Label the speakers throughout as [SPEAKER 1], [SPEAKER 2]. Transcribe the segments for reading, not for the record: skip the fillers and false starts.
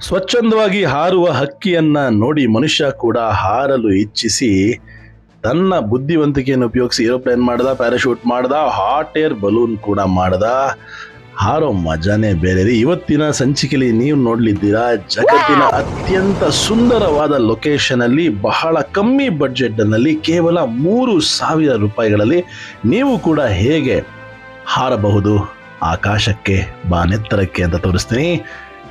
[SPEAKER 1] ಸ್ವಚ್ಛಂದವಾಗಿ ಹಾರುವ ಹಕ್ಕಿಯನ್ನ ನೋಡಿ ಮನುಷ್ಯ ಕೂಡ ಹಾರಲು ಇಚ್ಛಿಸಿ ತನ್ನ ಬುದ್ಧಿವಂತಿಕೆಯನ್ನು ಉಪಯೋಗಿಸಿ ಏರೋಪ್ಲೇನ್ ಮಾಡ್ದ, ಪ್ಯಾರಾಶೂಟ್ ಮಾಡ್ದ, ಹಾಟ್ ಏರ್ ಬಲೂನ್ ಕೂಡ ಮಾಡ್ದ. ಹಾರೋ ಮಜಾನೇ ಬೇರೆ ರೀ. ಇವತ್ತಿನ ಸಂಚಿಕೆಯಲ್ಲಿ ನೀವು ನೋಡ್ಲಿದ್ದೀರಾ ಜಗತ್ತಿನ ಅತ್ಯಂತ ಸುಂದರವಾದ ಲೊಕೇಶನ್ ಅಲ್ಲಿ ಬಹಳ ಕಮ್ಮಿ ಬಡ್ಜೆಟ್ ನಲ್ಲಿ ಕೇವಲ 3,000 ರೂಪಾಯಿಗಳಲ್ಲಿ ನೀವು ಕೂಡ ಹೇಗೆ ಹಾರಬಹುದು ಆಕಾಶಕ್ಕೆ, ಬಾನೆತ್ತರಕ್ಕೆ ಅಂತ ತೋರಿಸ್ತೀನಿ.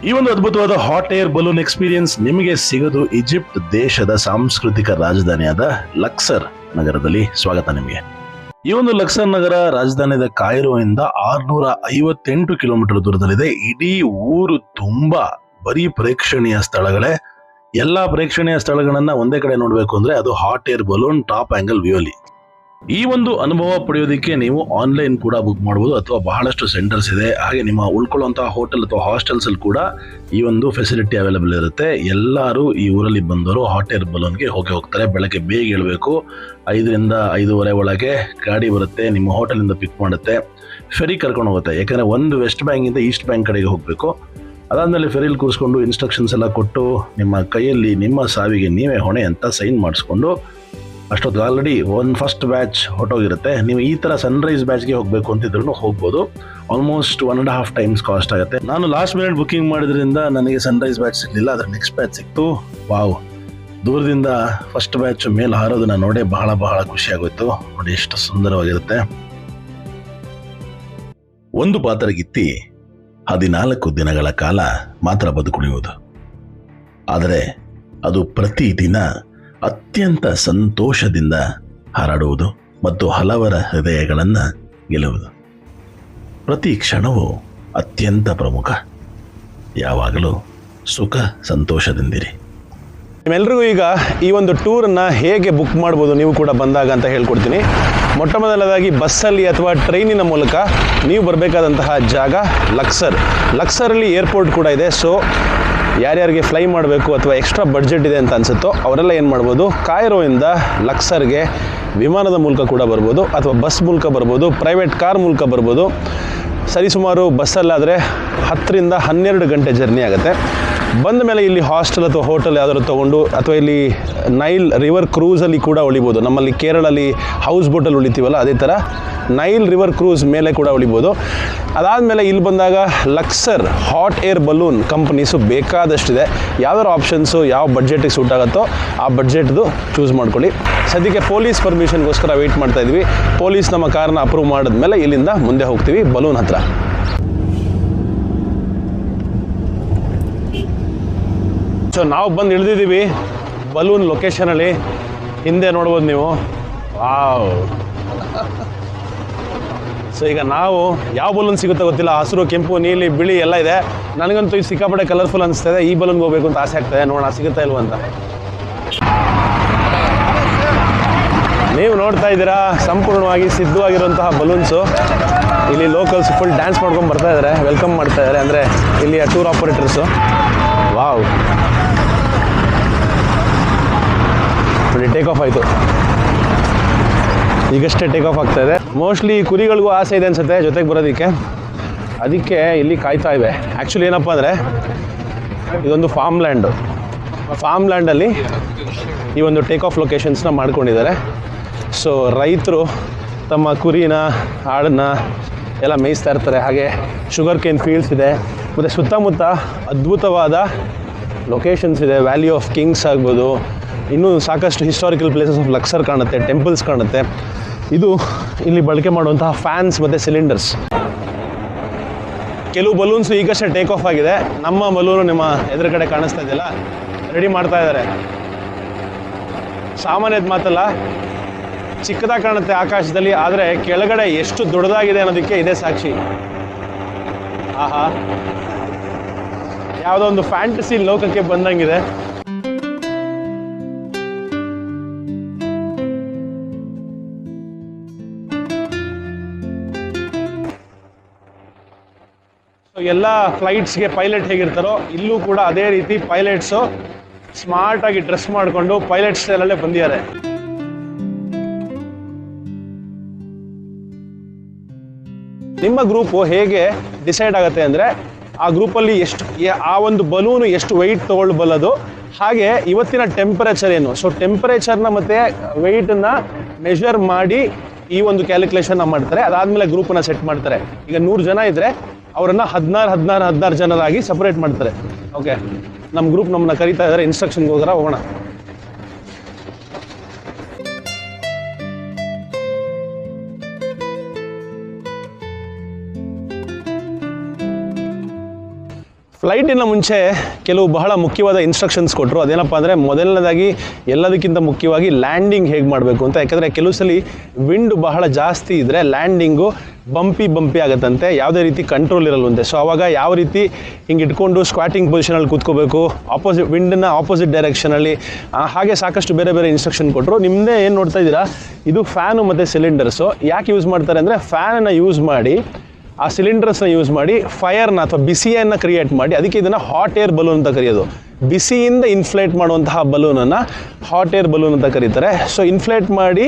[SPEAKER 1] ಈ ಒಂದು ಅದ್ಭುತವಾದ ಹಾಟ್ ಏರ್ ಬಲೂನ್ ಎಕ್ಸ್ಪೀರಿಯನ್ಸ್ ನಿಮಗೆ ಸಿಗೋದು ಈಜಿಪ್ಟ್ ದೇಶದ ಸಾಂಸ್ಕೃತಿಕ ರಾಜಧಾನಿಯಾದ ಲಕ್ಸರ್ ನಗರದಲ್ಲಿ. ಸ್ವಾಗತ ನಿಮಗೆ. ಈ ಒಂದು ಲಕ್ಸರ್ ನಗರ ರಾಜಧಾನಿಯಾದ ಕಾಯಿರೋ ಇಂದ 658 ಕಿಲೋಮೀಟರ್ ದೂರದಲ್ಲಿದೆ. ಇಡೀ ಊರು ತುಂಬಾ ಬರೀ ಪ್ರೇಕ್ಷಣೀಯ ಸ್ಥಳಗಳೇ. ಎಲ್ಲಾ ಪ್ರೇಕ್ಷಣೀಯ ಸ್ಥಳಗಳನ್ನ ಒಂದೇ ಕಡೆ ನೋಡ್ಬೇಕು ಅಂದ್ರೆ ಅದು hot air balloon top angle view ಅಲ್ಲಿ. ಈ ಒಂದು ಅನುಭವ ಪಡೆಯೋದಕ್ಕೆ ನೀವು ಆನ್ಲೈನ್ ಕೂಡ ಬುಕ್ ಮಾಡಬಹುದು ಅಥವಾ ಬಹಳಷ್ಟು ಸೆಂಟರ್ಸ್ ಇದೆ. ಹಾಗೆ ನಿಮ್ಮ ಉಳ್ಕೊಳ್ಳುವಂತಹ ಹೋಟೆಲ್ ಅಥವಾ ಹಾಸ್ಟೆಲ್ಸ್ ಅಲ್ಲಿ ಕೂಡ ಈ ಒಂದು ಫೆಸಿಲಿಟಿ ಅವೈಲೇಬಲ್ ಇರುತ್ತೆ. ಎಲ್ಲರೂ ಈ ಊರಲ್ಲಿ ಬಂದವರು ಹಾಟ್ ಏರ್ ಬಲೂನ್ಗೆ ಹೋಗ್ತಾರೆ. ಬೆಳಗ್ಗೆ ಬೇಗ ಏಳಬೇಕು. 5ರಿಂದ 5:30 ಒಳಗೆ ಗಾಡಿ ಬರುತ್ತೆ, ನಿಮ್ಮ ಹೋಟೆಲಿಂದ ಪಿಕ್ ಮಾಡುತ್ತೆ, ಫೆರಿ ಕರ್ಕೊಂಡು ಹೋಗುತ್ತೆ. ಯಾಕಂದ್ರೆ ಒಂದು ವೆಸ್ಟ್ ಬ್ಯಾಂಕ್ ಇಂದ ಈಸ್ಟ್ ಬ್ಯಾಂಕ್ ಕಡೆಗೆ ಹೋಗಬೇಕು. ಅದಾದ್ಮೇಲೆ ಫೆರಿಲ್ ಕೂರಿಸ್ಕೊಂಡು ಇನ್ಸ್ಟ್ರಕ್ಷನ್ಸ್ ಎಲ್ಲ ಕೊಟ್ಟು ನಿಮ್ಮ ಕೈಯಲ್ಲಿ ನಿಮ್ಮ ಸಾವಿಗೆ ನೀವೇ ಹೊಣೆ ಅಂತ ಸೈನ್ ಮಾಡಿಸ್ಕೊಂಡು ಅಷ್ಟೊತ್ತು ಆಲ್ರೆಡಿ ಫಸ್ಟ್ ಬ್ಯಾಚ್ ಹೊಟ್ಟೋಗಿರುತ್ತೆ. ನೀವು ಈ ತರ ಸನ್ರೈಸ್ ಬ್ಯಾಚ್ಗೆ ಹೋಗಬೇಕು ಅಂತಿದ್ರು ಹೋಗ್ಬೋದು. ಆಲ್ಮೋಸ್ಟ್ 1.5 times ಕಾಸ್ಟ್ ಆಗುತ್ತೆ. ನಾನು ಲಾಸ್ಟ್ ಮಿನಿಟ್ ಬುಕಿಂಗ್ ಮಾಡಿದ್ರಿಂದ ನನಗೆ ಸನ್ರೈಸ್ ಬ್ಯಾಚ್ ಸಿಗ್ಲಿಲ್ಲ, ಅದ್ರ ನೆಕ್ಸ್ಟ್ ಬ್ಯಾಚ್ ಸಿಕ್ತು. ವಾವ್, ದೂರದಿಂದ ಫಸ್ಟ್ ಬ್ಯಾಚ್ ಮೇಲೆ ಹಾರೋದನ್ನ ನೋಡಿ ಬಹಳ ಖುಷಿ ಆಗೋಯ್ತು. ನೋಡಿ ಎಷ್ಟು ಸುಂದರವಾಗಿರುತ್ತೆ. ಒಂದು ಪಾತ್ರಗಿತ್ತಿ 14 ದಿನಗಳ ಕಾಲ ಮಾತ್ರ ಬದುಕುಳಿಯುವುದು, ಆದರೆ ಅದು ಪ್ರತಿದಿನ ಅತ್ಯಂತ ಸಂತೋಷದಿಂದ ಹಾರಾಡುವುದು ಮತ್ತು ಹಲವರ ಹೃದಯಗಳನ್ನು ಗೆಲ್ಲುವುದು. ಪ್ರತಿ ಕ್ಷಣವೂ ಅತ್ಯಂತ ಪ್ರಮುಖ. ಯಾವಾಗಲೂ ಸುಖ ಸಂತೋಷದಿಂದಿರಿ.
[SPEAKER 2] ನಿಮ್ಮೆಲ್ರಿಗೂ ಈಗ ಈ ಒಂದು ಟೂರನ್ನು ಹೇಗೆ ಬುಕ್ ಮಾಡ್ಬೋದು ನೀವು ಕೂಡ ಬಂದಾಗ ಅಂತ ಹೇಳ್ಕೊಡ್ತೀನಿ. ಮೊಟ್ಟ ಮೊದಲದಾಗಿ ಬಸ್ಸಲ್ಲಿ ಅಥವಾ ಟ್ರೈನಿನ ಮೂಲಕ ನೀವು ಬರಬೇಕಾದಂತಹ ಜಾಗ ಲಕ್ಸರಲ್ಲಿ ಏರ್ಪೋರ್ಟ್ ಕೂಡ ಇದೆ. ಸೊ ಯಾರ್ಯಾರಿಗೆ ಫ್ಲೈ ಮಾಡಬೇಕು ಅಥವಾ ಎಕ್ಸ್ಟ್ರಾ ಬಡ್ಜೆಟ್ ಇದೆ ಅಂತ ಅನಿಸುತ್ತೋ ಅವರೆಲ್ಲ ಏನು ಮಾಡ್ಬೋದು, ಕಾಯಿರೋ ಇಂದ ಲಕ್ಸರ್ಗೆ ವಿಮಾನದ ಮೂಲಕ ಕೂಡ ಬರ್ಬೋದು ಅಥವಾ ಬಸ್ ಮೂಲಕ ಬರ್ಬೋದು, ಪ್ರೈವೇಟ್ ಕಾರ್ ಮೂಲಕ ಬರ್ಬೋದು. ಸರಿಸುಮಾರು ಬಸ್ಸಲ್ಲಾದರೆ 10ರಿಂದ 12 ಗಂಟೆ ಜರ್ನಿ ಆಗುತ್ತೆ. ಬಂದ ಮೇಲೆ ಇಲ್ಲಿ ಹಾಸ್ಟೆಲ್ ಅಥವಾ ಹೋಟೆಲ್ ಯಾವ್ದಾದ್ರು ತೊಗೊಂಡು ಅಥವಾ ಇಲ್ಲಿ ನೈಲ್ ರಿವರ್ ಕ್ರೂಸಲ್ಲಿ ಕೂಡ ಉಳಿಬೋದು. ನಮ್ಮಲ್ಲಿ ಕೇರಳಲ್ಲಿ ಹೌಸ್ ಬೋಟಲ್ಲಿ ಉಳಿತೀವಲ್ಲ, ಅದೇ ಥರ ನೈಲ್ ರಿವರ್ ಕ್ರೂಸ್ ಮೇಲೆ ಕೂಡ ಉಳಿಬೋದು. ಅದಾದಮೇಲೆ ಇಲ್ಲಿ ಬಂದಾಗ Luxor hot air balloon companies ಬೇಕಾದಷ್ಟಿದೆ. ಯಾವ್ದಾದ್ರು ಆಪ್ಷನ್ಸು ಯಾವ ಬಡ್ಜೆಟಿಗೆ ಸೂಟ್ ಆಗುತ್ತೋ ಆ ಬಡ್ಜೆಟ್ದು ಚೂಸ್ ಮಾಡ್ಕೊಳ್ಳಿ. ಸದ್ಯಕ್ಕೆ ಪೊಲೀಸ್ ಪರ್ಮಿಷನ್ಗೋಸ್ಕರ ವೆಯ್ಟ್ ಮಾಡ್ತಾ ಇದ್ವಿ. ಪೊಲೀಸ್ ನಮ್ಮ ಕಾರ್ನ ಅಪ್ರೂವ್ ಮಾಡಿದ್ಮೇಲೆ ಇಲ್ಲಿಂದ ಮುಂದೆ ಹೋಗ್ತೀವಿ ಬಲೂನ್ ಹತ್ರ. ಸೊ ನಾವು ಬಂದು ಇಳಿದಿದ್ದೀವಿ ಬಲೂನ್ ಲೊಕೇಶನಲ್ಲಿ. ಹಿಂದೆ ನೋಡ್ಬೋದು ನೀವು. ವಾವ್. ಸೊ ಈಗ ನಾವು ಯಾವ ಬಲೂನ್ ಸಿಗುತ್ತೋ ಗೊತ್ತಿಲ್ಲ. ಹಸಿರು, ಕೆಂಪು, ನೀಲಿ, ಬಿಳಿ ಎಲ್ಲ ಇದೆ. ನನಗಂತೂ ಇದು ಸಿಕ್ಕಾಪಟ್ಟೆ ಕಲರ್ಫುಲ್ ಅನಿಸ್ತಾ ಇದೆ. ಈ ಬಲೂನ್ಗೆ ಹೋಗ್ಬೇಕು ಅಂತ ಆಸೆ ಆಗ್ತದೆ. ನೋಡೋಣ ಸಿಗುತ್ತಾ ಇಲ್ವ ಅಂತ. ನೀವು ನೋಡ್ತಾ ಇದ್ದೀರಾ ಸಂಪೂರ್ಣವಾಗಿ ಸಿದ್ಧವಾಗಿರುವಂತಹ ಬಲೂನ್ಸು. ಇಲ್ಲಿ ಲೋಕಲ್ಸ್ ಫುಲ್ ಡ್ಯಾನ್ಸ್ ಮಾಡ್ಕೊಂಡು ಬರ್ತಾ ಇದ್ದಾರೆ, ವೆಲ್ಕಮ್ ಮಾಡ್ತಾ ಇದ್ದಾರೆ. ಅಂದರೆ ಇಲ್ಲಿಯ ಟೂರ್ ಆಪರೇಟರ್ಸು. ವಾವ್, ನೋಡಿ ಟೇಕ್ ಆಫ್ ಆಯಿತು. ಈಗಷ್ಟೇ ಟೇಕ್ ಆಫ್ ಆಗ್ತಾ ಇದೆ. ಮೋಸ್ಟ್ಲಿ ಕುರಿಗಳಿಗೂ ಆಸೆ ಇದೆ ಅನ್ಸುತ್ತೆ ಜೊತೆಗೆ ಬರೋದಕ್ಕೆ, ಅದಕ್ಕೆ ಇಲ್ಲಿ ಕಾಯ್ತಾ ಇವೆ. ಆ್ಯಕ್ಚುಲಿ ಏನಪ್ಪ ಅಂದರೆ ಇದೊಂದು ಫಾರ್ಮ್ ಲ್ಯಾಂಡಲ್ಲಿ ಈ ಒಂದು ಟೇಕ್ ಆಫ್ ಲೊಕೇಶನ್ಸ್ನ ಮಾಡ್ಕೊಂಡಿದ್ದಾರೆ. ಸೊ ರೈತರು ತಮ್ಮ ಕುರಿನ, ಆಡನ್ನ ಎಲ್ಲ ಮೇಯಿಸ್ತಾ ಇರ್ತಾರೆ. ಹಾಗೆ ಶುಗರ್ ಕೇನ್ ಫೀಲ್ಡ್ಸ್ ಇದೆ, ಮತ್ತು ಸುತ್ತಮುತ್ತ ಅದ್ಭುತವಾದ ಲೊಕೇಶನ್ಸ್ ಇದೆ. ವ್ಯಾಲಿ ಆಫ್ ಕಿಂಗ್ಸ್ ಆಗ್ಬೋದು, ಇನ್ನೂ ಸಾಕಷ್ಟು ಹಿಸ್ಟಾರಿಕಲ್ ಪ್ಲೇಸಸ್ ಆಫ್ ಲಕ್ಸರ್ ಕಾಣುತ್ತೆ, ಟೆಂಪಲ್ಸ್ ಕಾಣುತ್ತೆ. ಇದು ಇಲ್ಲಿ ಬಳಕೆ ಮಾಡುವಂತಹ ಫ್ಯಾನ್ಸ್ ಮತ್ತು ಸಿಲಿಂಡರ್ಸ್. ಕೆಲವು ಬಲೂನ್ಸು ಈಗಷ್ಟೇ ಟೇಕ್ ಆಫ್ ಆಗಿದೆ. ನಮ್ಮ ಬಲೂನು ನಿಮ್ಮ ಎದುರುಗಡೆ ಕಾಣಿಸ್ತಾ ಇದೆಯಲ್ಲ, ರೆಡಿ ಮಾಡ್ತಾ ಇದ್ದಾರೆ. ಸಾಮಾನ್ಯದ ಮಾತಲ್ಲ, ಚಿಕ್ಕದಾಗಿ ಕಾಣುತ್ತೆ ಆಕಾಶದಲ್ಲಿ, ಆದರೆ ಕೆಳಗಡೆ ಎಷ್ಟು ದೊಡ್ಡದಾಗಿದೆ ಅನ್ನೋದಕ್ಕೆ ಇದೇ ಸಾಕ್ಷಿ. ಆಹಾ, ಯಾವುದೋ ಒಂದು ಫ್ಯಾಂಟಸಿ ಲೋಕಕ್ಕೆ ಬಂದಂಗಿದೆ. ಎಲ್ಲ ಫ್ಲೈಟ್ಸ್ಗೆ ಪೈಲಟ್ ಹೇಗಿರ್ತಾರೋ ಇಲ್ಲೂ ಕೂಡ ಅದೇ ರೀತಿ ಪೈಲಟ್ಸು ಸ್ಮಾರ್ಟಾಗಿ ಡ್ರೆಸ್ ಮಾಡಿಕೊಂಡು ಪೈಲಟ್ ಸ್ಟೈಲಲ್ಲೇ ಬಂದಿದ್ದಾರೆ. ನಿಮ್ಮ ಗ್ರೂಪು ಹೇಗೆ ಡಿಸೈಡ್ ಆಗುತ್ತೆ ಅಂದರೆ ಆ ಗ್ರೂಪಲ್ಲಿ ಆ ಒಂದು ಬಲೂನು ಎಷ್ಟು ವೆಯ್ಟ್ ತೊಗೊಳ್ಬಲ್ಲದು, ಹಾಗೆ ಇವತ್ತಿನ ಟೆಂಪರೇಚರ್ ಏನು, ಸೊ ಟೆಂಪರೇಚರ್ನ ಮತ್ತು ವೆಯ್ಟನ್ನು ಮೆಷರ್ ಮಾಡಿ ಈ ಒಂದು ಕ್ಯಾಲ್ಕುಲೇಷನ್ನ ಮಾಡ್ತಾರೆ. ಅದಾದಮೇಲೆ ಗ್ರೂಪನ್ನು ಸೆಟ್ ಮಾಡ್ತಾರೆ. ಈಗ 100 ಜನ ಇದ್ದರೆ ಅವರನ್ನು 16 ಜನರಾಗಿ ಸಪ್ರೇಟ್ ಮಾಡ್ತಾರೆ. ಓಕೆ, ನಮ್ಮ ಗ್ರೂಪ್ ನಮ್ಮನ್ನ ಕರೀತಾ ಇದ್ದಾರೆ, ಇನ್ಸ್ಟ್ರಕ್ಷನ್ಗೋಸ್ಕರ ಹೋಗೋಣ. ಫ್ಲೈಟಿನ ಮುಂಚೆ ಕೆಲವು ಬಹಳ ಮುಖ್ಯವಾದ ಇನ್ಸ್ಟ್ರಕ್ಷನ್ಸ್ ಕೊಟ್ಟರು. ಅದೇನಪ್ಪ ಅಂದರೆ, ಮೊದಲನೇದಾಗಿ ಎಲ್ಲದಕ್ಕಿಂತ ಮುಖ್ಯವಾಗಿ ಲ್ಯಾಂಡಿಂಗ್ ಹೇಗೆ ಮಾಡಬೇಕು ಅಂತ. ಯಾಕಂದರೆ ಕೆಲವು ಸಲ ವಿಂಡ್ ಬಹಳ ಜಾಸ್ತಿ ಇದ್ದರೆ ಲ್ಯಾಂಡಿಂಗು ಬಂಪಿ ಆಗುತ್ತಂತೆ, ಯಾವುದೇ ರೀತಿ ಕಂಟ್ರೋಲ್ ಇರಲ್ವಂತೆ. ಸೊ ಆವಾಗ ಯಾವ ರೀತಿ ಹಿಂಗೆ ಇಟ್ಕೊಂಡು ಸ್ಕ್ವಾಟಿಂಗ್ ಪೊಸಿಷನಲ್ಲಿ ಕೂತ್ಕೋಬೇಕು, ವಿಂಡನ್ನ ಆಪೋಸಿಟ್ ಡೈರೆಕ್ಷನಲ್ಲಿ, ಹಾಗೆ ಸಾಕಷ್ಟು ಬೇರೆ ಬೇರೆ ಇನ್ಸ್ಟ್ರಕ್ಷನ್ ಕೊಟ್ಟರು. ನಿಮ್ಮದೇ ಏನು ನೋಡ್ತಾ ಇದ್ದೀರಾ, ಇದು ಫ್ಯಾನು ಮತ್ತು ಸಿಲಿಂಡರ್ಸು. ಯಾಕೆ ಯೂಸ್ ಮಾಡ್ತಾರೆ ಅಂದರೆ, ಫ್ಯಾನನ್ನು ಯೂಸ್ ಮಾಡಿ ಆ ಸಿಲಿಂಡರ್ಸ್ನ ಯೂಸ್ ಮಾಡಿ ಫೈರ್ನ ಅಥವಾ ಬಿಸಿಯನ್ನು ಕ್ರಿಯೇಟ್ ಮಾಡಿ, ಅದಕ್ಕೆ ಇದನ್ನು ಹಾಟ್ ಏರ್ ಬಲೂನ್ ಅಂತ ಕರೆಯೋದು. ಬಿಸಿಯಿಂದ ಇನ್ಫ್ಲೇಟ್ ಮಾಡುವಂತಹ ಬಲೂನನ್ನು ಹಾಟ್ ಏರ್ ಬಲೂನ್ ಅಂತ ಕರೀತಾರೆ. ಸೊ ಇನ್ಫ್ಲೇಟ್ ಮಾಡಿ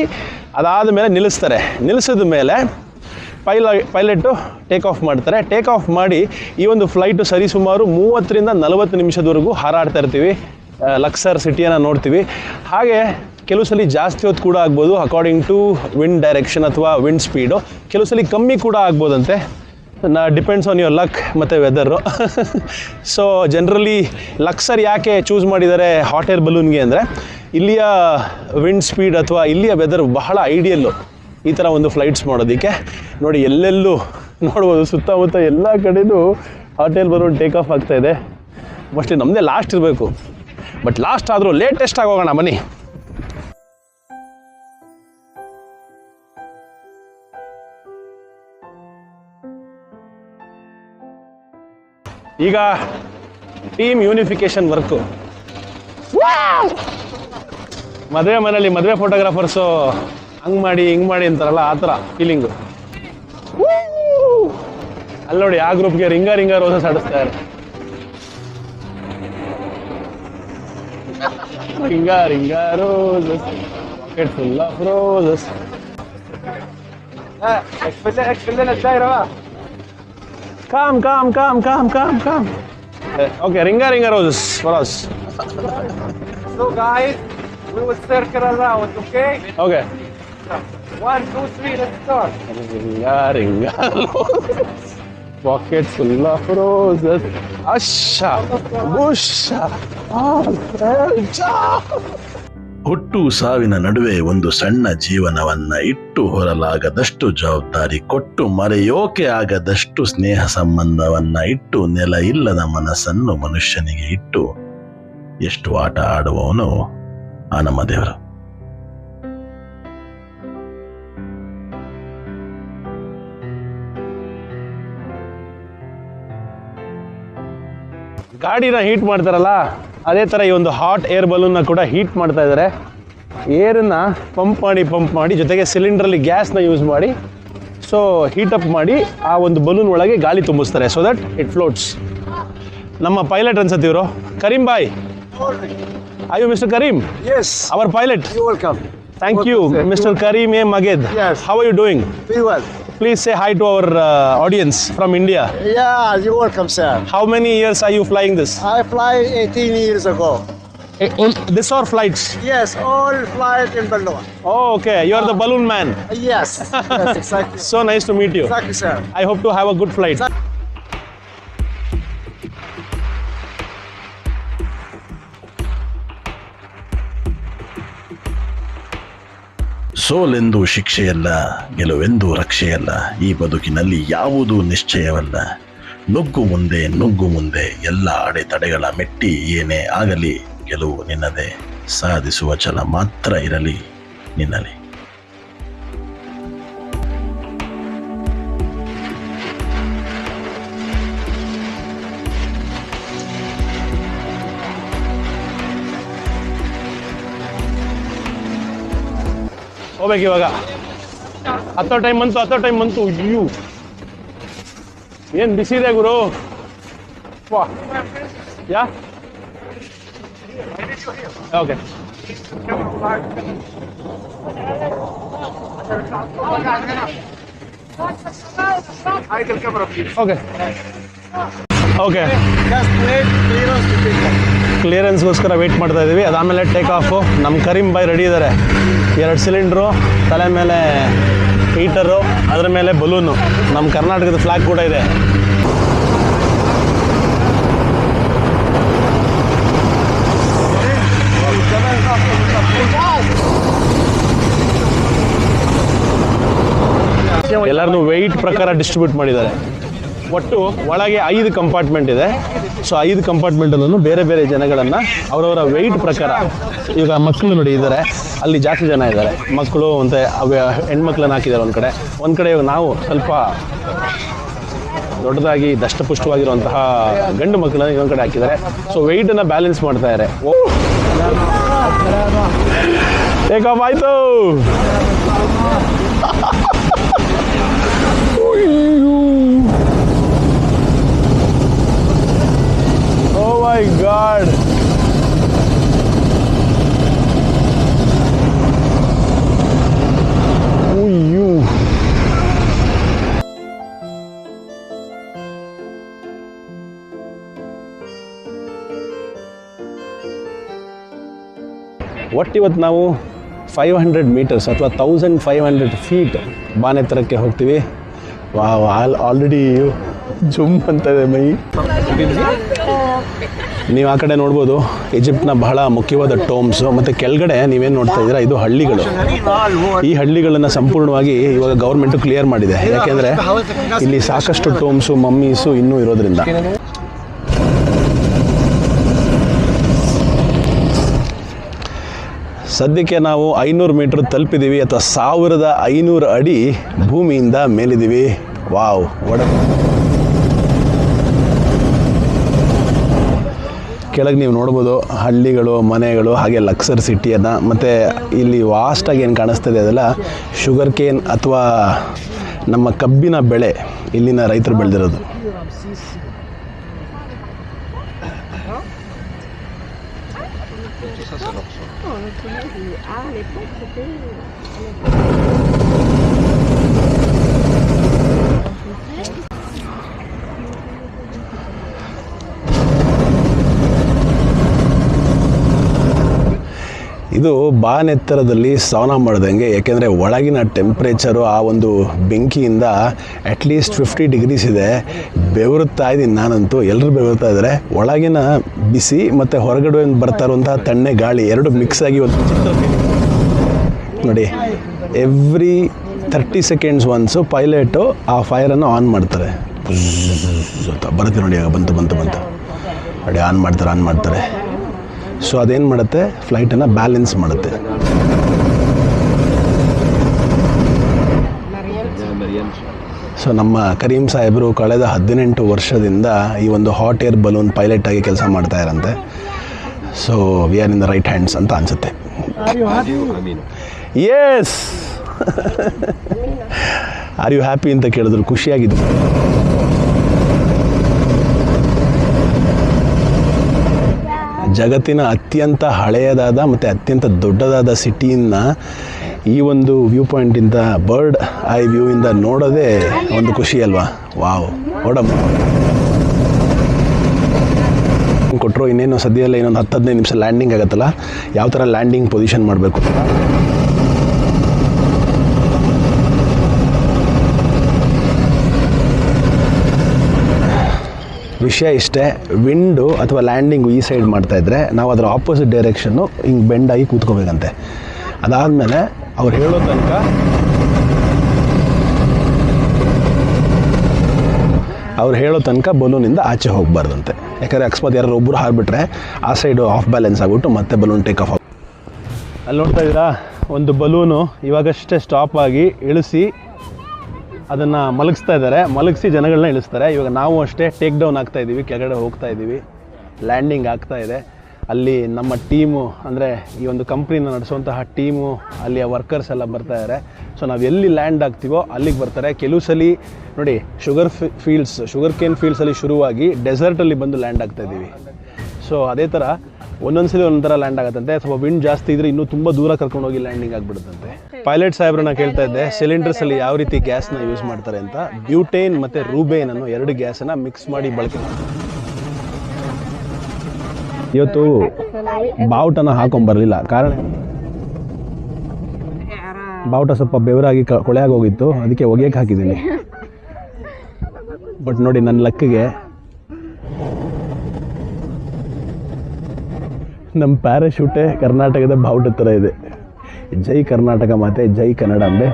[SPEAKER 2] ಅದಾದ ಮೇಲೆ ನಿಲ್ಲಿಸ್ತಾರೆ. ನಿಲ್ಲಿಸಿದ ಮೇಲೆ ಪೈಲಟು ಟೇಕ್ ಆಫ್ ಮಾಡ್ತಾರೆ. ಟೇಕ್ ಆಫ್ ಮಾಡಿ ಈ ಒಂದು ಫ್ಲೈಟು ಸರಿಸುಮಾರು 30 ರಿಂದ 40 ನಿಮಿಷದವರೆಗೂ ಹಾರಾಡ್ತಾ ಇರ್ತೀವಿ. ಲಕ್ಸರ್ ಸಿಟಿಯನ್ನು ನೋಡ್ತೀವಿ. ಹಾಗೆ ಕೆಲವು ಸಲ ಜಾಸ್ತಿ ಹೊತ್ತು ಕೂಡ ಆಗ್ಬೋದು, ಅಕಾರ್ಡಿಂಗ್ ಟು ವಿಂಡ್ ಡೈರೆಕ್ಷನ್ ಅಥವಾ ವಿಂಡ್ ಸ್ಪೀಡು. ಕೆಲವು ಸಲ ಕಮ್ಮಿ ಕೂಡ ಆಗ್ಬೋದಂತೆ, ಡಿಪೆಂಡ್ಸ್ ಆನ್ ಯುವರ್ ಲಕ್ ಮತ್ತು ವೆದರು. ಸೊ ಜನರಲಿ ಲಕ್ಸರ್ ಯಾಕೆ ಚೂಸ್ ಮಾಡಿದ್ದಾರೆ ಹಾಟ್ ಏರ್ ಬಲೂನ್ಗೆ ಅಂದರೆ, ಇಲ್ಲಿಯ ವಿಂಡ್ ಸ್ಪೀಡ್ ಅಥವಾ ಇಲ್ಲಿಯ ವೆದರ್ ಬಹಳ ಐಡಿಯಲ್ಲು ಈ ಥರ ಒಂದು ಫ್ಲೈಟ್ಸ್ ಮಾಡೋದಕ್ಕೆ. ನೋಡಿ, ಎಲ್ಲೆಲ್ಲೂ ನೋಡ್ಬೋದು, ಸುತ್ತಮುತ್ತ ಎಲ್ಲ ಕಡೆಯೂ hot air balloon take off ಆಗ್ತಾಯಿದೆ. ಮೋಸ್ಟ್ಲಿ ನಮ್ಮದೇ ಲಾಸ್ಟ್ ಇರಬೇಕು, ಬಟ್ ಲಾಸ್ಟ್ ಆದರೂ ಲೇಟೆಸ್ಟ್ ಆಗಿ ಹೋಗೋಣ ಬನ್ನಿ. ಈಗ ಟೀಮ್ ಯೂನಿಫಿಕೇಶನ್ ವರ್ಕು. ಮದುವೆ ಮನೇಲಿ ಮದುವೆ ಫೋಟೋಗ್ರಾಫರ್ಸು ಹಂಗೆ ಮಾಡಿ ಹಿಂಗೆ ಮಾಡಿ ಅಂತಾರಲ್ಲ, ಆ ಥರ ಫೀಲಿಂಗು. ಅಲ್ಲಿ ನೋಡಿ, ಆ ಗ್ರೂಪ್ಗೆ ರಿಂಗ ರೋಸಸ್ ಆಡಿಸ್ತಾರೆ. Ring a roses, packet full of roses. Come. Okay, ringa roses for us.
[SPEAKER 3] So guys, we will circle around, okay?
[SPEAKER 2] Okay.
[SPEAKER 3] 1, 2, 3, let's start.
[SPEAKER 2] Ringa roses. Pocket full of roses. Asha, busha, alcha.
[SPEAKER 1] ಹುಟ್ಟು ಸಾವಿನ ನಡುವೆ ಒಂದು ಸಣ್ಣ ಜೀವನವನ್ನ ಇಟ್ಟು ಹೊರಲಾಗದಷ್ಟು ಜವಾಬ್ದಾರಿ ಕೊಟ್ಟು ಮರೆಯೋಕೆ ಆಗದಷ್ಟು ಸ್ನೇಹ ಸಂಬಂಧವನ್ನ ಇಟ್ಟು ನೆಲ ಇಲ್ಲದ ಮನಸ್ಸನ್ನು ಮನುಷ್ಯನಿಗೆ ಇಟ್ಟು ಎಷ್ಟು ಆಟ ಆಡುವವನು ಆ ನಮ್ಮ ದೇವರು.
[SPEAKER 2] ಗಾಡಿನ ಹೀಟ್ ಮಾಡ್ತಾರಲ್ಲ, ಅದೇ ಥರ ಈ ಒಂದು ಹಾಟ್ ಏರ್ ಬಲೂನ್ನ ಕೂಡ ಹೀಟ್ ಮಾಡ್ತಾ ಇದ್ದಾರೆ. ಏರನ್ನು ಪಂಪ್ ಮಾಡಿ ಜೊತೆಗೆ ಸಿಲಿಂಡ್ರಲ್ಲಿ ಗ್ಯಾಸ್ನ ಯೂಸ್ ಮಾಡಿ, ಸೊ ಹೀಟಪ್ ಮಾಡಿ ಆ ಒಂದು ಬಲೂನ್ ಒಳಗೆ ಗಾಳಿ ತುಂಬಿಸ್ತಾರೆ, ಸೊ ದಟ್ ಇಟ್ ಫ್ಲೋಟ್ಸ್. ನಮ್ಮ ಪೈಲಟ್ ಅನ್ಸುತ್ತೆ ಇವರು, ಕರೀಂ ಬಾಯ್. Are you Mr. Karim?
[SPEAKER 3] Yes.
[SPEAKER 2] Our pilot.
[SPEAKER 3] You're welcome.
[SPEAKER 2] Thank you, Mr. Karim A. Maged.
[SPEAKER 3] Yes.
[SPEAKER 2] How are you doing?
[SPEAKER 3] Very well.
[SPEAKER 2] Please say hi to our audience from India.
[SPEAKER 3] Yeah, you're welcome, sir.
[SPEAKER 2] How many years are you flying this?
[SPEAKER 3] I fly 18 years ago.
[SPEAKER 2] This or flights?
[SPEAKER 3] Yes, all flight in balloon.
[SPEAKER 2] Oh, okay. You are the balloon man.
[SPEAKER 3] Yes, yes, exactly.
[SPEAKER 2] So nice to meet you.
[SPEAKER 3] Exactly, sir.
[SPEAKER 2] I hope to have a good flight.
[SPEAKER 1] ಸೋಲೆಂದು ಶಿಕ್ಷೆಯಲ್ಲ, ಗೆಲುವೆಂದು ರಕ್ಷೆಯಲ್ಲ. ಈ ಬದುಕಿನಲ್ಲಿ ಯಾವುದೂ ನಿಶ್ಚಯವಲ್ಲ. ನುಗ್ಗು ಮುಂದೆ ಎಲ್ಲ ಅಡೆತಡೆಗಳ ಮೆಟ್ಟಿ ಏನೇ ಆಗಲಿ, ಗೆಲುವು ನಿನ್ನದೇ. ಸಾಧಿಸುವ ಛಲ ಮಾತ್ರ ಇರಲಿ ನಿನ್ನಲ್ಲಿ.
[SPEAKER 2] ಹೋಗ್ಬೇಕು ಇವಾಗ. ಹತ್ತೋ ಟೈಮ್ ಬಂತು. ಅಯ್ಯೋ, ಏನು ಬಿಸಿ ಇದೆ ಗುರು. ವಾ, yeah okay.
[SPEAKER 3] Hide the camera, please.
[SPEAKER 2] Okay. Okay,
[SPEAKER 3] Just wait, clearance to take off.
[SPEAKER 2] ಕ್ಲಿಯರೆನ್ಸ್ಗೋಸ್ಕರ ವೆಯ್ಟ್ ಮಾಡ್ತಾ ಇದ್ದೀವಿ. ಅದಾದಮೇಲೆ ಟೇಕ್ ಆಫು. ನಮ್ಮ ಕರೀಂ ಬಾಯ್ ರೆಡಿ ಇದ್ದಾರೆ. 2 ಸಿಲಿಂಡ್ರು, ತಲೆ ಮೇಲೆ ಹೀಟರು, ಅದರ ಮೇಲೆ ಬಲೂನು. ನಮ್ಮ ಕರ್ನಾಟಕದ ಫ್ಲಾಗ್ ಕೂಡ ಇದೆ. ಎಲ್ಲರನ್ನೂ ವೆಯ್ಟ್ ಪ್ರಕಾರ ಡಿಸ್ಟ್ರಿಬ್ಯೂಟ್ ಮಾಡಿದ್ದಾರೆ. ಒಟ್ಟು ಒಳಗೆ 5 ಕಂಪಾರ್ಟ್ಮೆಂಟ್ ಇದೆ. ಸೊ 5 ಕಂಪಾರ್ಟ್ಮೆಂಟಲ್ಲೂ ಬೇರೆ ಬೇರೆ ಜನಗಳನ್ನು ಅವರವರ ವೆಯ್ಟ್ ಪ್ರಕಾರ. ಈಗ ಮಕ್ಕಳು ನೋಡಿ ಇದ್ದಾರೆ, ಅಲ್ಲಿ ಜಾಸ್ತಿ ಜನ ಇದ್ದಾರೆ. ಮಕ್ಕಳು ಮತ್ತು ಹೆಣ್ಮಕ್ಳನ್ನ ಹಾಕಿದ್ದಾರೆ ಒಂದು ಕಡೆ ಇವಾಗ ನಾವು ಸ್ವಲ್ಪ ದೊಡ್ಡದಾಗಿ ದಷ್ಟಪುಷ್ಟವಾಗಿರುವಂತಹ ಗಂಡು ಮಕ್ಕಳನ್ನ ಇನ್ನೊಂದು ಕಡೆ ಹಾಕಿದ್ದಾರೆ. ಸೊ ವೆಯ್ಟನ್ನು ಬ್ಯಾಲೆನ್ಸ್ ಮಾಡ್ತಾ ಇದ್ದಾರೆ. ಟೇಕ್ ಆಫ್ ಆಯಿತು. Oh my God! Ooh. ಒಟ್ಟಿವತ್ತು ನಾವು 500 ಮೀಟರ್ಸ್ ಅಥವಾ 1500 ಫೀಟ್ ಬಾನೆತ್ತರಕ್ಕೆ ಹೋಗ್ತೀವಿ. ವಾವ್, ಆಲ್ರೆಡಿ ಜುಮ್ ಅಂತದೆ ಮೈ. ನೀವು ಆ ಕಡೆ ನೋಡ್ಬೋದು ಈಜಿಪ್ಟ್ನ ಬಹಳ ಮುಖ್ಯವಾದ ಟೋಮ್ಸು. ಮತ್ತು ಕೆಳಗಡೆ ನೀವೇನು ನೋಡ್ತಾ ಇದ್ದೀರಾ, ಇದು ಹಳ್ಳಿಗಳು. ಈ ಹಳ್ಳಿಗಳನ್ನು ಸಂಪೂರ್ಣವಾಗಿ ಇವಾಗ ಗೌರ್ಮೆಂಟು ಕ್ಲಿಯರ್ ಮಾಡಿದೆ. ಯಾಕೆಂದರೆ ಇಲ್ಲಿ ಸಾಕಷ್ಟು ಟೋಮ್ಸು, ಮಮ್ಮೀಸು ಇನ್ನೂ ಇರೋದ್ರಿಂದ. ಸದ್ಯಕ್ಕೆ ನಾವು 500 ಮೀಟ್ರ್ ತಲುಪಿದ್ದೀವಿ, ಅಥವಾ 1500 ಅಡಿ ಭೂಮಿಯಿಂದ ಮೇಲಿದ್ದೀವಿ. ವಾವ್, ಕೆಳಗೆ ನೀವು ನೋಡ್ಬೋದು ಹಳ್ಳಿಗಳು, ಮನೆಗಳು, ಹಾಗೆ ಲಕ್ಸರ್ ಸಿಟಿಯನ್ನು. ಮತ್ತು ಇಲ್ಲಿ ವಾಸ್ಟಾಗಿ ಏನು ಕಾಣಿಸ್ತದೆ ಅದೆಲ್ಲ ಶುಗರ್ ಕೇನ್ ಅಥವಾ ನಮ್ಮ ಕಬ್ಬಿನ ಬೆಳೆ ಇಲ್ಲಿನ ರೈತರು ಬೆಳೆದಿರೋದು. ಇದು ಬಾನೆತ್ತರದಲ್ಲಿ ಸಾವನ ಮಾಡ್ದಂಗೆ. ಯಾಕೆಂದರೆ ಒಳಗಿನ ಟೆಂಪ್ರೇಚರು ಆ ಒಂದು ಬೆಂಕಿಯಿಂದ ಅಟ್ಲೀಸ್ಟ್ 50 ಡಿಗ್ರೀಸ್ ಇದೆ. ಬೆವರುತ್ತಾ ಇದ್ದೀನಿ ನಾನಂತೂ, ಎಲ್ಲರೂ ಬೆವರುತ್ತಾ ಇದ್ದಾರೆ. ಒಳಗಿನ ಬಿಸಿ ಮತ್ತು ಹೊರಗಡೆ ಬರ್ತಾ ಇರುವಂತಹ ತಣ್ಣೆ ಗಾಳಿ ಎರಡು ಮಿಕ್ಸ್ ಆಗಿ ಒಂದು ನೋಡಿ. ಎವ್ರಿ 30 ಸೆಕೆಂಡ್ಸ್ ಒನ್ಸು ಪೈಲಟು ಆ ಫೈರನ್ನು ಆನ್ ಮಾಡ್ತಾರೆ. ಬರುತ್ತೆ ನೋಡಿ, ಆಗ ಬಂತು ನೋಡಿ, ಆನ್ ಮಾಡ್ತಾರೆ. ಸೊ ಅದೇನು ಮಾಡುತ್ತೆ, ಫ್ಲೈಟನ್ನು ಬ್ಯಾಲೆನ್ಸ್ ಮಾಡುತ್ತೆ. ಸೊ ನಮ್ಮ ಕರೀಂ ಸಾಹೇಬರು ಕಳೆದ 18 ವರ್ಷದಿಂದ ಈ ಒಂದು ಹಾಟ್ ಏರ್ ಬಲೂನ್ ಪೈಲಟ್ ಆಗಿ ಕೆಲಸ ಮಾಡ್ತಾ ಇರಂತೆ. So we are in the right hands ಅಂತ ಅನಿಸುತ್ತೆ. ಎಸ್, ಆರ್ ಯು ಹ್ಯಾಪಿ ಅಂತ ಕೇಳಿದ್ರು, ಖುಷಿಯಾಗಿದ್ದು. ಜಗತ್ತಿನ ಅತ್ಯಂತ ಹಳೆಯದಾದ ಮತ್ತು ಅತ್ಯಂತ ದೊಡ್ಡದಾದ ಸಿಟಿಯನ್ನು ಈ ಒಂದು ವ್ಯೂ ಪಾಯಿಂಟಿಂದ, ಬರ್ಡ್ ಐ ವ್ಯೂ ಇಂದ ನೋಡೋದೇ ಒಂದು ಖುಷಿ ಅಲ್ವಾ. ವಾವ್, ನೋಡಮ್ಮ ಕೊಟ್ಟರು. ಇನ್ನೇನು ಸದ್ಯದಲ್ಲೇ ಇನ್ನೊಂದು 10-15 ನಿಮಿಷ ಲ್ಯಾಂಡಿಂಗ್ ಆಗುತ್ತಲ್ಲ, ಯಾವ ಥರ ಲ್ಯಾಂಡಿಂಗ್ ಪೊಸಿಷನ್ ಮಾಡಬೇಕು ಅಂತ. ವಿಷಯ ಇಷ್ಟೇ, ವಿಂಡು ಅಥವಾ ಲ್ಯಾಂಡಿಂಗು ಈ ಸೈಡ್ ಮಾಡ್ತಾಯಿದ್ರೆ ನಾವು ಅದರ ಆಪೋಸಿಟ್ ಡೈರೆಕ್ಷನ್ನು ಹಿಂಗೆ ಬೆಂಡಾಗಿ ಕೂತ್ಕೋಬೇಕಂತೆ. ಅದಾದಮೇಲೆ ಅವ್ರು ಹೇಳೋ ತನಕ ಬಲೂನಿಂದ ಆಚೆ ಹೋಗಬಾರ್ದಂತೆ. ಯಾಕಂದರೆ ಅಕಸ್ಮಾತ್ ಯಾರು ಒಬ್ಬರು ಹಾರಿಬಿಟ್ರೆ ಆ ಸೈಡು ಆಫ್ ಬ್ಯಾಲೆನ್ಸ್ ಆಗಿಬಿಟ್ಟು ಮತ್ತೆ ಬಲೂನ್ ಟೇಕ್ ಆಫ್. ಅಲ್ಲಿ ನೋಡ್ತಾ ಇದ್ದೀರಾ, ಒಂದು ಬಲೂನು ಇವಾಗಷ್ಟೇ ಸ್ಟಾಪ್ ಆಗಿ ಇಳಿಸಿ ಅದನ್ನು ಮಲಗಿಸಿ ಜನಗಳನ್ನ ಇಳಿಸ್ತಾರೆ. ಇವಾಗ ನಾವು ಅಷ್ಟೇ ಟೇಕ್ ಡೌನ್ ಆಗ್ತಾ ಇದ್ದೀವಿ, ಕೆಳಗಡೆ ಹೋಗ್ತಾ ಇದ್ದೀವಿ, ಲ್ಯಾಂಡಿಂಗ್ ಆಗ್ತಾ ಇದೆ. ಅಲ್ಲಿ ನಮ್ಮ ಟೀಮು, ಅಂದರೆ ಈ ಒಂದು ಕಂಪ್ನಿನ ನಡೆಸುವಂತಹ ಟೀಮು, ಅಲ್ಲಿಯ ವರ್ಕರ್ಸ್ ಎಲ್ಲ ಬರ್ತಾ ಇದ್ದಾರೆ. ಸೊ ನಾವು ಎಲ್ಲಿ ಲ್ಯಾಂಡ್ ಆಗ್ತೀವೋ ಅಲ್ಲಿಗೆ ಬರ್ತಾರೆ. ಕೆಲವು ಸಲ ನೋಡಿ, ಶುಗರ್ ಕೇನ್ ಫೀಲ್ಡ್ಸಲ್ಲಿ ಶುರುವಾಗಿ ಡೆಸರ್ಟಲ್ಲಿ ಬಂದು ಲ್ಯಾಂಡ್ ಆಗ್ತಾ ಇದ್ದೀವಿ. ಸೊ ಅದೇ ಥರ ಒಂದೊಂದ್ಸಲಿ ಒಂದೊಂಥರ ಲ್ಯಾಂಡ್ ಆಗುತ್ತಂತೆ. ಸ್ವಲ್ಪ ವಿಂಡ್ ಜಾಸ್ತಿ ಇದ್ದರೆ ಇನ್ನೂ ತುಂಬ ದೂರ ಕರ್ಕೊಂಡೋಗಿ ಲ್ಯಾಂಡಿಂಗ್ ಆಗಿಬಿಡುತ್ತಂತೆ. ಪೈಲಟ್ ಸಾಹೇಬ್ರನ್ನ ಕೇಳ್ತಾ ಇದ್ದೆ, ಸಿಲಿಂಡರ್ಸಲ್ಲಿ ಯಾವ ರೀತಿ ಗ್ಯಾಸ್ನ ಯೂಸ್ ಮಾಡ್ತಾರೆ ಅಂತ. ಬ್ಯೂಟೇನ್ ಮತ್ತು ರೂಬೇನ್ ಅನ್ನೋ 2 ಗ್ಯಾಸನ್ನು ಮಿಕ್ಸ್ ಮಾಡಿ ಬಳಕೆ ಮಾಡ್ತಾರೆ. ಇವತ್ತು ಬಾವುಟನ ಹಾಕೊಂಬರಲಿಲ್ಲ, ಕಾರಣ ಬಾವುಟ ಸ್ವಲ್ಪ ಬೆವರಾಗಿ ಕೊಳೆಯಾಗಿ ಹೋಗಿತ್ತು, ಅದಕ್ಕೆ ಒಗೆಯಕ್ಕೆ ಹಾಕಿದ್ದೀನಿ. ಬಟ್ ನೋಡಿ ನನ್ನ ಲಕ್ಕಿಗೆ ನಮ್ಮ ಪ್ಯಾರಾಶೂಟೇ ಕರ್ನಾಟಕದ ಬಾವುಟ ಥರ ಇದೆ. ಜೈ ಕರ್ನಾಟಕ ಮಾತೆ, ಜೈ ಕನ್ನಡ ಅಂಬೆ.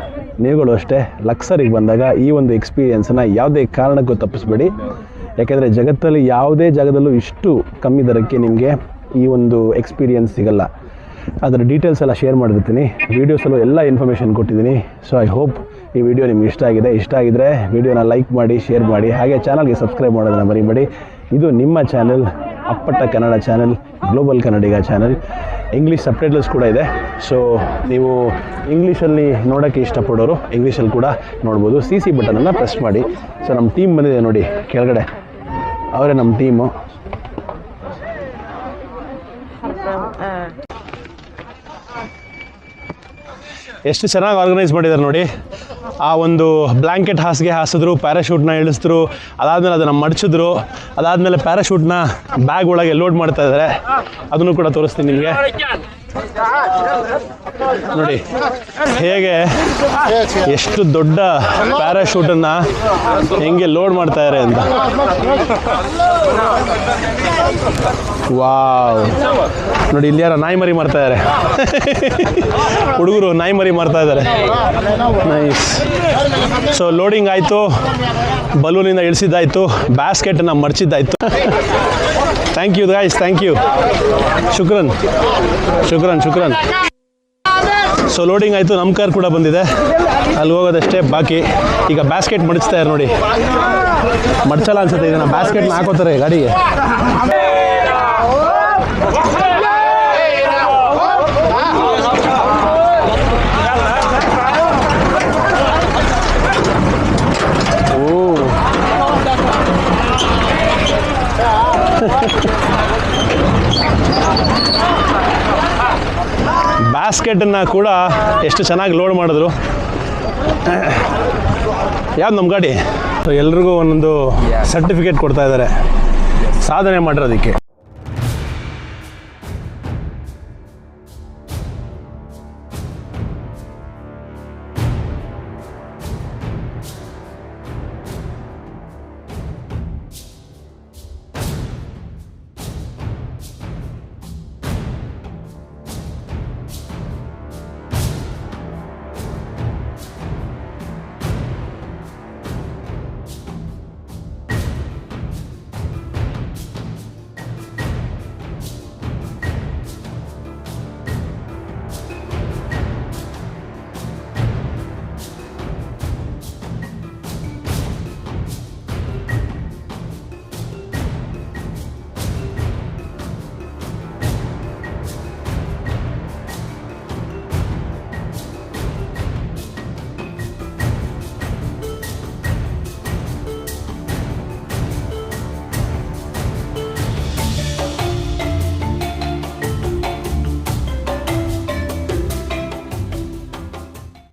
[SPEAKER 2] ನೀವುಗಳು ಅಷ್ಟೇ ಲಕ್ಸರಿಗೆ ಬಂದಾಗ ಈ ಒಂದು ಎಕ್ಸ್ಪೀರಿಯೆನ್ಸನ್ನು ಯಾವುದೇ ಕಾರಣಕ್ಕೂ ತಪ್ಪಿಸ್ಬೇಡಿ. ಯಾಕೆಂದರೆ ಜಗತ್ತಲ್ಲಿ ಯಾವುದೇ ಜಾಗದಲ್ಲೂ ಇಷ್ಟು ಕಮ್ಮಿ ದರಕ್ಕೆ ನಿಮಗೆ ಈ ಒಂದು ಎಕ್ಸ್ಪೀರಿಯೆನ್ಸ್ ಸಿಗಲ್ಲ. ಅದರ ಡೀಟೇಲ್ಸ್ ಎಲ್ಲ ಶೇರ್ ಮಾಡಿರ್ತೀನಿ, ವೀಡಿಯೋಸಲ್ಲೂ ಎಲ್ಲ ಇನ್ಫಾರ್ಮೇಷನ್ ಕೊಟ್ಟಿದ್ದೀನಿ. ಸೊ ಐ ಹೋಪ್ ಈ ವಿಡಿಯೋ ನಿಮ್ಗೆ ಇಷ್ಟ ಆಗಿದೆ. ಇಷ್ಟ ಆಗಿದ್ದರೆ ವಿಡಿಯೋನ ಲೈಕ್ ಮಾಡಿ, ಶೇರ್ ಮಾಡಿ, ಹಾಗೆ ಚಾನಲ್ಗೆ ಸಬ್ಸ್ಕ್ರೈಬ್ ಮಾಡೋದನ್ನು ಮರಿಬೇಡಿ. ಇದು ನಿಮ್ಮ ಚಾನೆಲ್, ಅಪ್ಪಟ ಕನ್ನಡ ಚಾನೆಲ್, ಗ್ಲೋಬಲ್ ಕನ್ನಡಿಗ ಚಾನೆಲ್. ಇಂಗ್ಲೀಷ್ ಸಬ್ಟೈಟಲ್ಸ್ ಕೂಡ ಇದೆ. ಸೊ ನೀವು ಇಂಗ್ಲೀಷಲ್ಲಿ ನೋಡೋಕ್ಕೆ ಇಷ್ಟಪಡೋರು ಇಂಗ್ಲೀಷಲ್ಲಿ ಕೂಡ ನೋಡ್ಬೋದು. CC ಬಟನನ್ನು ಪ್ರೆಸ್ ಮಾಡಿ. ಸೊ ನಮ್ಮ ಟೀಮ್ ಬಂದಿದೆ ನೋಡಿ ಕೆಳಗಡೆ, ಅವರೇ ನಮ್ಮ ಟೀಮು. ಎಷ್ಟು ಚೆನ್ನಾಗಿ ಆರ್ಗನೈಸ್ ಮಾಡಿದ್ದಾರೆ ನೋಡಿ. ಆ ಒಂದು ಬ್ಲ್ಯಾಂಕೆಟ್ ಹಾಸಿದ್ರು, ಪ್ಯಾರಾಶೂಟ್ನ ಇಳಿಸಿದ್ರು, ಅದಾದಮೇಲೆ ಅದನ್ನು ಮಡಚಿದ್ರು, ಅದಾದಮೇಲೆ ಪ್ಯಾರಾಶೂಟ್ನ ಬ್ಯಾಗ್ ಒಳಗೆ ಲೋಡ್ ಮಾಡ್ತಾ ಇದ್ದಾರೆ. ಅದನ್ನು ಕೂಡ ತೋರಿಸ್ತೀನಿ ನಿಮಗೆ. ನೋಡಿ ಹೇಗೆ ಎಷ್ಟು ದೊಡ್ಡ ಪ್ಯಾರಾಶೂಟನ್ನು ಹೆಂಗೆ ಲೋಡ್ ಮಾಡ್ತಾ ಇದ್ದಾರೆ ಅಂತ. ವಾವ್, ನೋಡಿ ಇಲ್ಲಿ ಯಾರೋ ನಾಯಿ ಮರಿ ಮಾಡ್ತಾ ಇದ್ದಾರೆ. ಹುಡುಗರು ನಾಯಿ ಮರಿ ಮಾಡ್ತಾ ಇದ್ದಾರೆ. ನೈಸ್. ಸೊ ಲೋಡಿಂಗ್ ಆಯಿತು, ಬಲೂನಿಂದ ಇಳಿಸಿದ್ದಾಯಿತು, ಬ್ಯಾಸ್ಕೆಟನ್ನು ಮಡಚಿದ್ದಾಯಿತು. Thank you guys, thank you. ಶುಕ್ರನ್. ಸೊ ಲೋಡಿಂಗ್ ಆಯಿತು, ನಮ್ಮ ಕಾರ್ ಕೂಡ ಬಂದಿದೆ, ಅಲ್ಲಿ ಹೋಗೋದಷ್ಟೇ ಬಾಕಿ. ಈಗ ಬ್ಯಾಸ್ಕೆಟ್ ಮಡಚ್ತಾ ಇದ್ದಾರೆ ನೋಡಿ. ಮಡಚಲ್ಲ ಅನ್ಸುತ್ತೆ, ಇದನ್ನು ಬ್ಯಾಸ್ಕೆಟ್ನ ಹಾಕೋತಾರೆ ಗಾಡಿಗೆ. ಬ್ಯಾಸ್ಕೆಟನ್ನು ಕೂಡ ಎಷ್ಟು ಚೆನ್ನಾಗಿ ಲೋಡ್ ಮಾಡಿದ್ರು. ಯಾವ್ದು ನಮ್ಮ ಗಾಡಿ. ಸೊ ಎಲ್ರಿಗೂ ಒಂದೊಂದು ಸರ್ಟಿಫಿಕೇಟ್ ಕೊಡ್ತಾ ಇದ್ದಾರೆ ಸಾಧನೆ ಮಾಡಿರೋದಕ್ಕೆ.